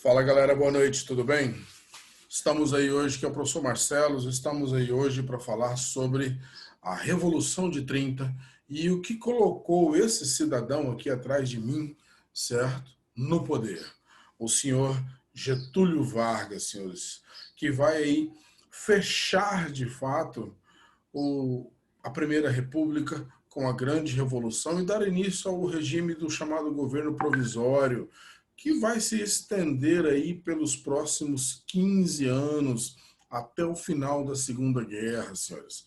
Fala galera, boa noite, tudo bem? Estamos aí hoje, que é o professor Marcelo, estamos aí hoje para falar sobre a Revolução de 30 e o que colocou esse cidadão aqui atrás de mim, certo? No poder. O senhor Getúlio Vargas, senhores, que vai aí fechar de fato o, a Primeira República com a Grande Revolução e dar início ao regime do chamado governo provisório, que vai se estender aí pelos próximos 15 anos até o final da Segunda Guerra, senhores.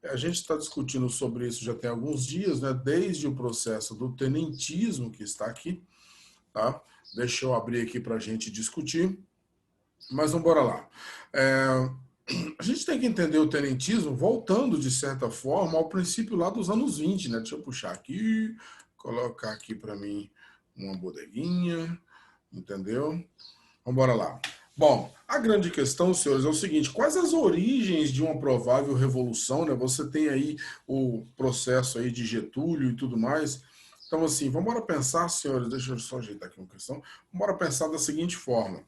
A gente está discutindo sobre isso já tem alguns dias, né? Desde o processo do tenentismo que está aqui, tá? Deixa eu abrir aqui para a gente discutir, mas vamos embora lá. A gente tem que entender o tenentismo voltando, de certa forma, ao princípio lá dos anos 20, né? Deixa eu puxar aqui, colocar aqui para mim uma bodeguinha, entendeu? Vamos embora lá. Bom, a grande questão, senhores, é o seguinte: quais as origens de uma provável revolução, né? Você tem aí o processo aí de Getúlio e tudo mais. Então, assim, vamos embora pensar, senhores, deixa eu só ajeitar aqui uma questão. Vamos embora pensar da seguinte forma.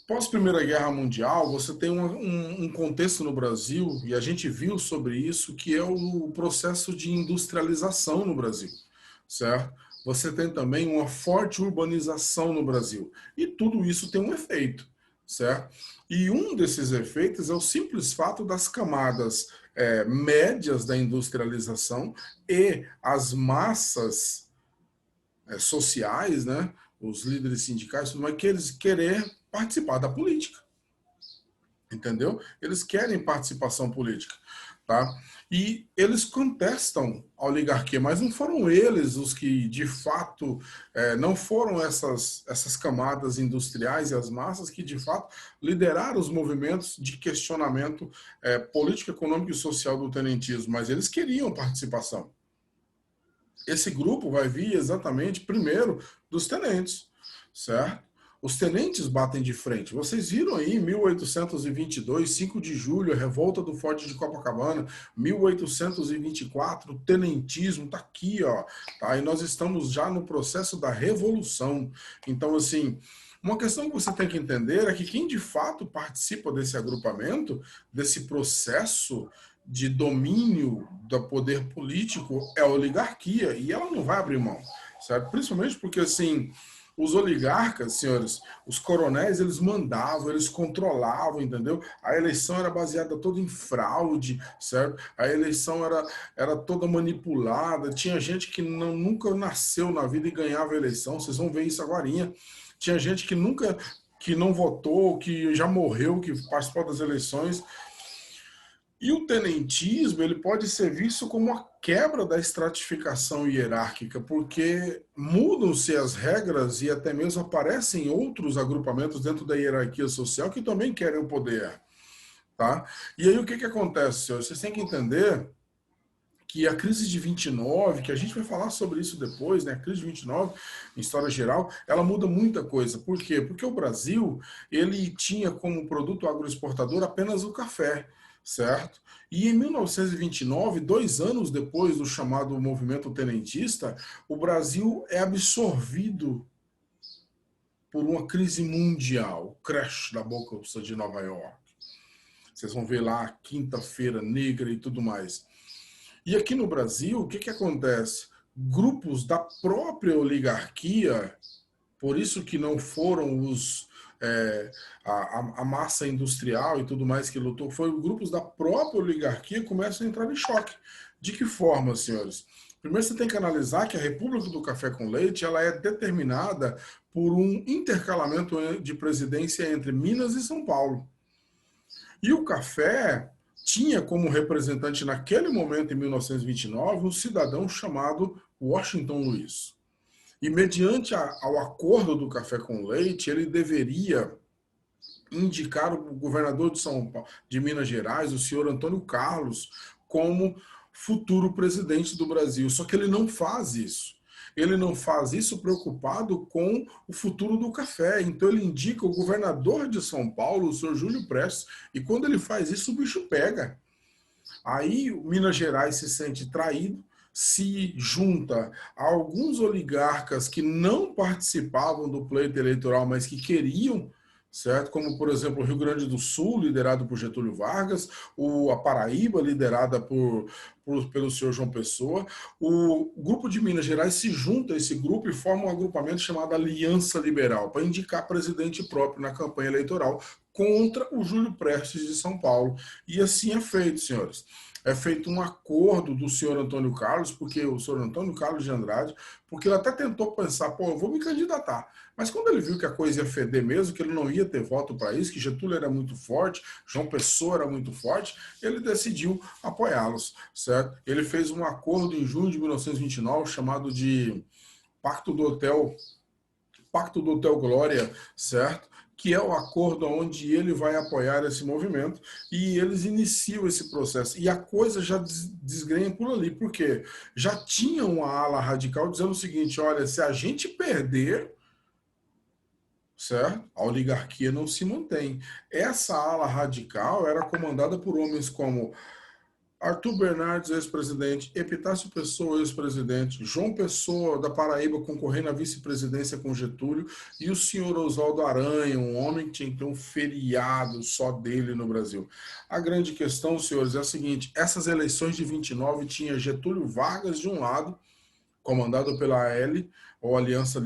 Pós-Primeira Guerra Mundial, você tem um contexto no Brasil, e a gente viu sobre isso, que é o processo de industrialização no Brasil, certo? Você tem também uma forte urbanização no Brasil. E tudo isso tem um efeito, certo? E um desses efeitos é o simples fato das camadas médias da industrialização e as massas sociais, né? Os líderes sindicais, tudo mais, que eles querer participar da política, entendeu? Eles querem participação política, tá? E eles contestam a oligarquia, mas não foram eles os que, de fato, não foram essas camadas industriais e as massas que, de fato, lideraram os movimentos de questionamento político, econômico e social do tenentismo, mas eles queriam participação. Esse grupo vai vir exatamente primeiro dos tenentes, certo? Os tenentes batem de frente. Vocês viram aí, 1822, 5 de julho, a revolta do Forte de Copacabana, 1824, o tenentismo está aqui, ó, tá? E nós estamos já no processo da revolução. Então, assim, uma questão que você tem que entender é que quem de fato participa desse agrupamento, desse processo de domínio do poder político é a oligarquia, e ela não vai abrir mão, certo? Principalmente porque, assim, os oligarcas, senhores, os coronéis, eles mandavam, eles controlavam, entendeu? A eleição era baseada toda em fraude, certo? A eleição era toda manipulada, tinha gente que nunca nasceu na vida e ganhava a eleição, vocês vão ver isso agorinha. Tinha gente que não votou, que já morreu, que participou das eleições. E o tenentismo ele pode ser visto como uma quebra da estratificação hierárquica, porque mudam-se as regras e até mesmo aparecem outros agrupamentos dentro da hierarquia social que também querem o poder. Tá? E aí o que acontece, senhores? Vocês têm que entender que a crise de 29, que a gente vai falar sobre isso depois, né? A crise de 29, em história geral, ela muda muita coisa. Por quê? Porque o Brasil, ele tinha como produto agroexportador apenas o café, certo? E em 1929, 2 anos depois do chamado movimento tenentista, o Brasil é absorvido por uma crise mundial, o crash da Bolsa de Nova York. Vocês vão ver lá a quinta-feira negra e tudo mais. E aqui no Brasil, o que acontece? Grupos da própria oligarquia, por isso que não foram a massa industrial e tudo mais que lutou, foram grupos da própria oligarquia que começam a entrar em choque. De que forma, senhores? Primeiro você tem que analisar que a República do Café com Leite ela é determinada por um intercalamento de presidência entre Minas e São Paulo. E o café tinha como representante naquele momento, em 1929, um cidadão chamado Washington Luiz. E mediante ao acordo do café com leite, ele deveria indicar o governador de São Paulo, de Minas Gerais, o senhor Antônio Carlos, como futuro presidente do Brasil. Só que ele não faz isso. Ele não faz isso preocupado com o futuro do café. Então ele indica o governador de São Paulo, o senhor Júlio Prestes, e quando ele faz isso, o bicho pega. Aí Minas Gerais se sente traído, se junta a alguns oligarcas que não participavam do pleito eleitoral, mas que queriam, certo? Como, por exemplo, o Rio Grande do Sul, liderado por Getúlio Vargas, a Paraíba, liderada pelo senhor João Pessoa. O grupo de Minas Gerais se junta a esse grupo e forma um agrupamento chamado Aliança Liberal, para indicar presidente próprio na campanha eleitoral contra o Júlio Prestes de São Paulo. E assim é feito, senhores. É feito um acordo do senhor Antônio Carlos, porque o senhor Antônio Carlos de Andrade, porque ele até tentou pensar, pô, eu vou me candidatar. Mas quando ele viu que a coisa ia feder mesmo, que ele não ia ter voto para isso, que Getúlio era muito forte, João Pessoa era muito forte, ele decidiu apoiá-los, certo? Ele fez um acordo em junho de 1929, chamado de Pacto do Hotel Glória, certo? Que é o acordo onde ele vai apoiar esse movimento e eles iniciam esse processo. E a coisa já desgrenha por ali, porque já tinha uma ala radical dizendo o seguinte, olha, se a gente perder, certo? A oligarquia não se mantém. Essa ala radical era comandada por homens como Arthur Bernardes, ex-presidente, Epitácio Pessoa, ex-presidente, João Pessoa, da Paraíba, concorrendo à vice-presidência com Getúlio, e o senhor Oswaldo Aranha, um homem que tinha que ter um feriado só dele no Brasil. A grande questão, senhores, é a seguinte, essas eleições de 29 tinha Getúlio Vargas de um lado, comandado pela AL, ou Aliança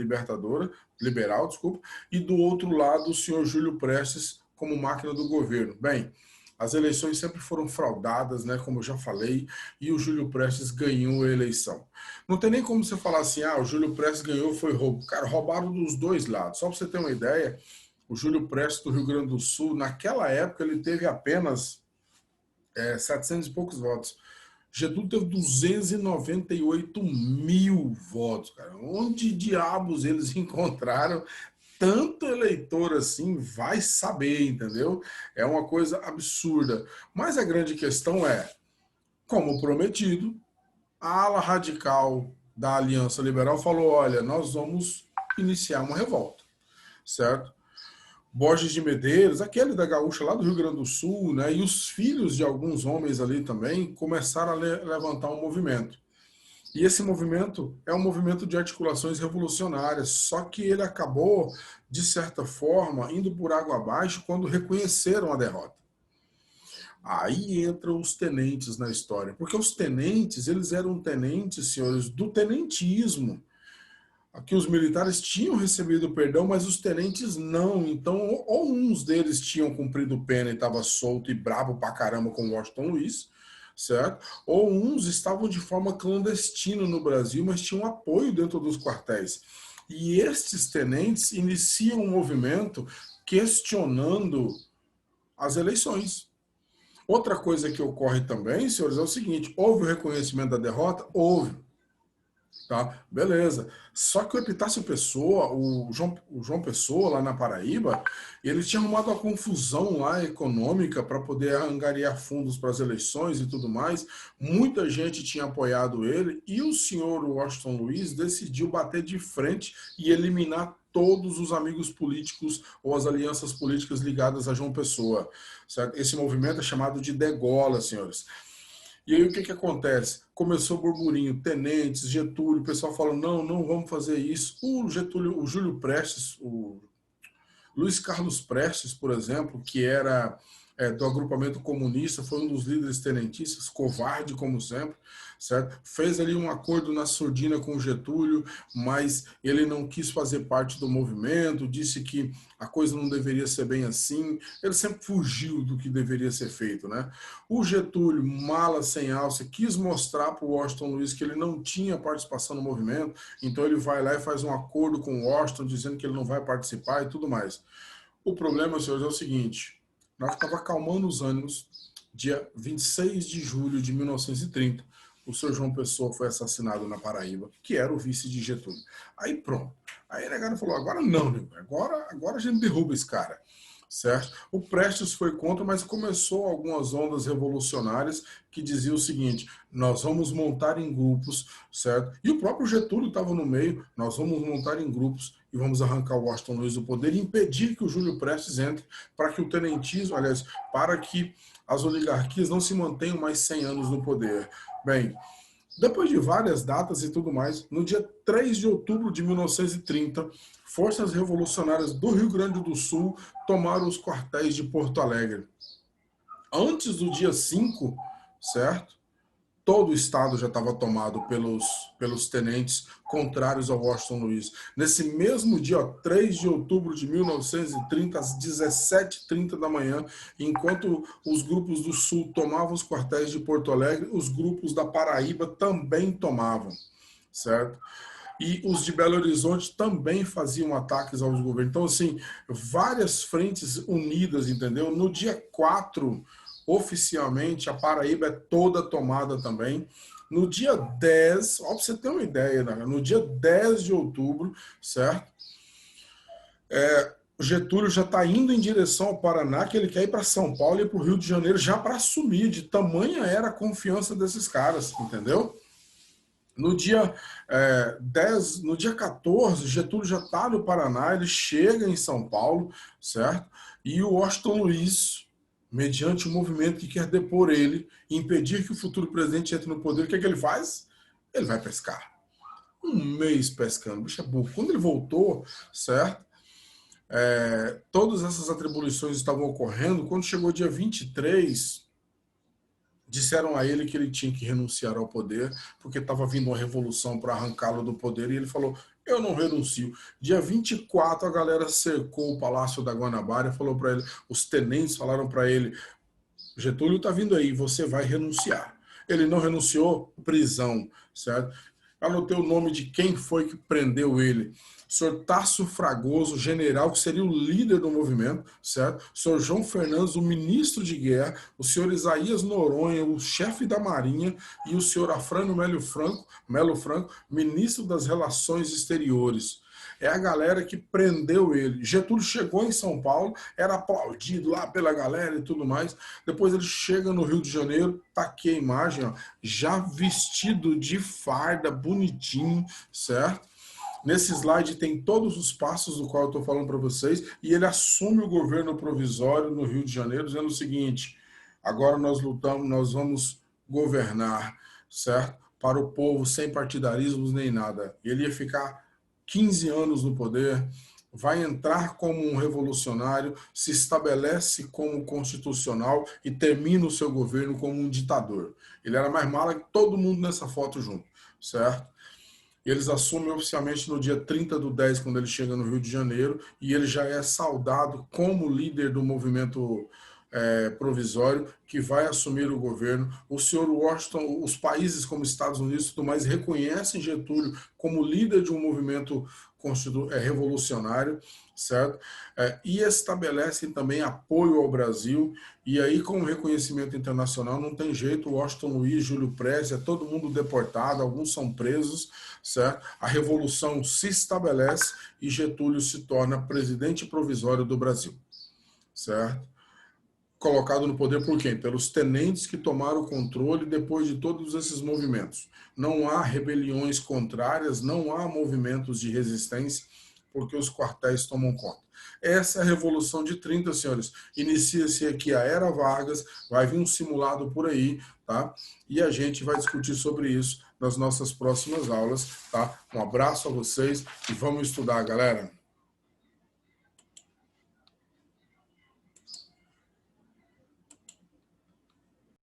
Liberal, desculpa, e do outro lado o senhor Júlio Prestes como máquina do governo. Bem, as eleições sempre foram fraudadas, né, como eu já falei, e o Júlio Prestes ganhou a eleição. Não tem nem como você falar assim, o Júlio Prestes ganhou, foi roubo. Cara, roubaram dos dois lados. Só para você ter uma ideia, o Júlio Prestes do Rio Grande do Sul, naquela época, ele teve apenas 700 e poucos votos. Getúlio teve 298 mil votos, cara. Onde diabos eles encontraram tanto eleitor assim, vai saber, entendeu? É uma coisa absurda. Mas a grande questão é, como prometido, a ala radical da Aliança Liberal falou, olha, nós vamos iniciar uma revolta, certo? Borges de Medeiros, aquele da Gaúcha lá do Rio Grande do Sul, né, e os filhos de alguns homens ali também começaram a levantar um movimento. E esse movimento é um movimento de articulações revolucionárias, só que ele acabou, de certa forma, indo por água abaixo quando reconheceram a derrota. Aí entram os tenentes na história, porque os tenentes, eles eram tenentes, senhores, do tenentismo. Aqui os militares tinham recebido perdão, mas os tenentes não. Então, ou uns deles tinham cumprido pena e estava solto e brabo pra caramba com Washington Luiz, certo? Ou uns estavam de forma clandestina no Brasil, mas tinham apoio dentro dos quartéis. E estes tenentes iniciam um movimento questionando as eleições. Outra coisa que ocorre também, senhores, é o seguinte, houve o reconhecimento da derrota? Houve. Tá, beleza. Só que o Epitácio Pessoa, o João Pessoa, lá na Paraíba, ele tinha arrumado uma confusão lá econômica para poder angariar fundos para as eleições e tudo mais. Muita gente tinha apoiado ele e o senhor Washington Luiz decidiu bater de frente e eliminar todos os amigos políticos ou as alianças políticas ligadas a João Pessoa. Certo? Esse movimento é chamado de degola, senhores. E aí o que acontece? Começou o burburinho, tenentes, Getúlio, o pessoal falou, não vamos fazer isso. O Getúlio, o Júlio Prestes, o Luiz Carlos Prestes, por exemplo, que era do agrupamento comunista, foi um dos líderes tenentistas, covarde como sempre, certo? Fez ali um acordo na surdina com o Getúlio, mas ele não quis fazer parte do movimento, disse que a coisa não deveria ser bem assim, ele sempre fugiu do que deveria ser feito, né? O Getúlio, mala sem alça, quis mostrar para o Washington Luiz que ele não tinha participação no movimento, então ele vai lá e faz um acordo com o Washington, dizendo que ele não vai participar e tudo mais. O problema, senhores, é o seguinte, nós estava acalmando os ânimos, dia 26 de julho de 1930, o senhor João Pessoa foi assassinado na Paraíba, que era o vice de Getúlio. Aí pronto. Aí a negada falou, agora não, nego. Agora a gente derruba esse cara. Certo? O Prestes foi contra, mas começou algumas ondas revolucionárias que diziam o seguinte, nós vamos montar em grupos, certo? E o próprio Getúlio estava no meio, nós vamos montar em grupos e vamos arrancar o Washington Luiz do poder e impedir que o Júlio Prestes entre para que o tenentismo, aliás, para que as oligarquias não se mantenham mais 100 anos no poder. Bem, Depois de várias datas e tudo mais, no dia 3 de outubro de 1930, forças revolucionárias do Rio Grande do Sul tomaram os quartéis de Porto Alegre. Antes do dia 5, certo? Todo o estado já estava tomado pelos tenentes contrários ao Washington Luiz. Nesse mesmo dia, 3 de outubro de 1930, às 17h30 da manhã, enquanto os grupos do Sul tomavam os quartéis de Porto Alegre, os grupos da Paraíba também tomavam, certo? E os de Belo Horizonte também faziam ataques aos governos. Então, assim, várias frentes unidas, entendeu? No dia 4, oficialmente, a Paraíba é toda tomada também. No dia 10, ó, para você ter uma ideia, né? No dia 10 de outubro, certo? O Getúlio já está indo em direção ao Paraná, que ele quer ir para São Paulo e para o Rio de Janeiro já para assumir, de tamanha era a confiança desses caras, entendeu? No dia 10, no dia 14, Getúlio já está no Paraná, ele chega em São Paulo, certo? E o Washington Luiz, mediante o movimento que quer depor ele, impedir que o futuro presidente entre no poder, o que é que ele faz? Ele vai pescar. Um mês pescando, bicho é burro. Quando ele voltou, certo? Todas essas atribuições estavam ocorrendo. Quando chegou dia 23, disseram a ele que ele tinha que renunciar ao poder, porque estava vindo uma revolução para arrancá-lo do poder, e ele falou, eu não renuncio. Dia 24, a galera cercou o Palácio da Guanabara e falou para ele, os tenentes falaram para ele, Getúlio está vindo aí, você vai renunciar. Ele não renunciou, prisão, certo? Anotei o nome de quem foi que prendeu ele. O senhor Tasso Fragoso, general, que seria o líder do movimento, certo? O senhor João Fernandes, o ministro de guerra, o senhor Isaías Noronha, o chefe da Marinha, e o senhor Afrânio Melo Franco, ministro das Relações Exteriores. É a galera que prendeu ele. Getúlio chegou em São Paulo, era aplaudido lá pela galera e tudo mais. Depois ele chega no Rio de Janeiro, tá aqui a imagem, ó, já vestido de farda, bonitinho, certo? Nesse slide tem todos os passos do qual eu estou falando para vocês, e ele assume o governo provisório no Rio de Janeiro, dizendo o seguinte, agora nós vamos governar, certo? Para o povo, sem partidarismos nem nada. Ele ia ficar 15 anos no poder, vai entrar como um revolucionário, se estabelece como constitucional e termina o seu governo como um ditador. Ele era mais mala que todo mundo nessa foto junto, certo? Eles assumem oficialmente no dia 30/10, quando ele chega no Rio de Janeiro, e ele já é saudado como líder do movimento provisório, que vai assumir o governo. O senhor Washington, os países como Estados Unidos e tudo mais, reconhecem Getúlio como líder de um movimento revolucionário, certo? E estabelecem também apoio ao Brasil, e aí com o reconhecimento internacional não tem jeito, Washington Luiz, Júlio Prestes, todo mundo deportado, alguns são presos, certo? A revolução se estabelece e Getúlio se torna presidente provisório do Brasil, certo? Colocado no poder por quem? Pelos tenentes que tomaram o controle depois de todos esses movimentos. Não há rebeliões contrárias, não há movimentos de resistência, porque os quartéis tomam conta. Essa é a Revolução de 30, senhores. Inicia-se aqui a Era Vargas, vai vir um simulado por aí, tá? E a gente vai discutir sobre isso nas nossas próximas aulas, tá? Um abraço a vocês e vamos estudar, galera.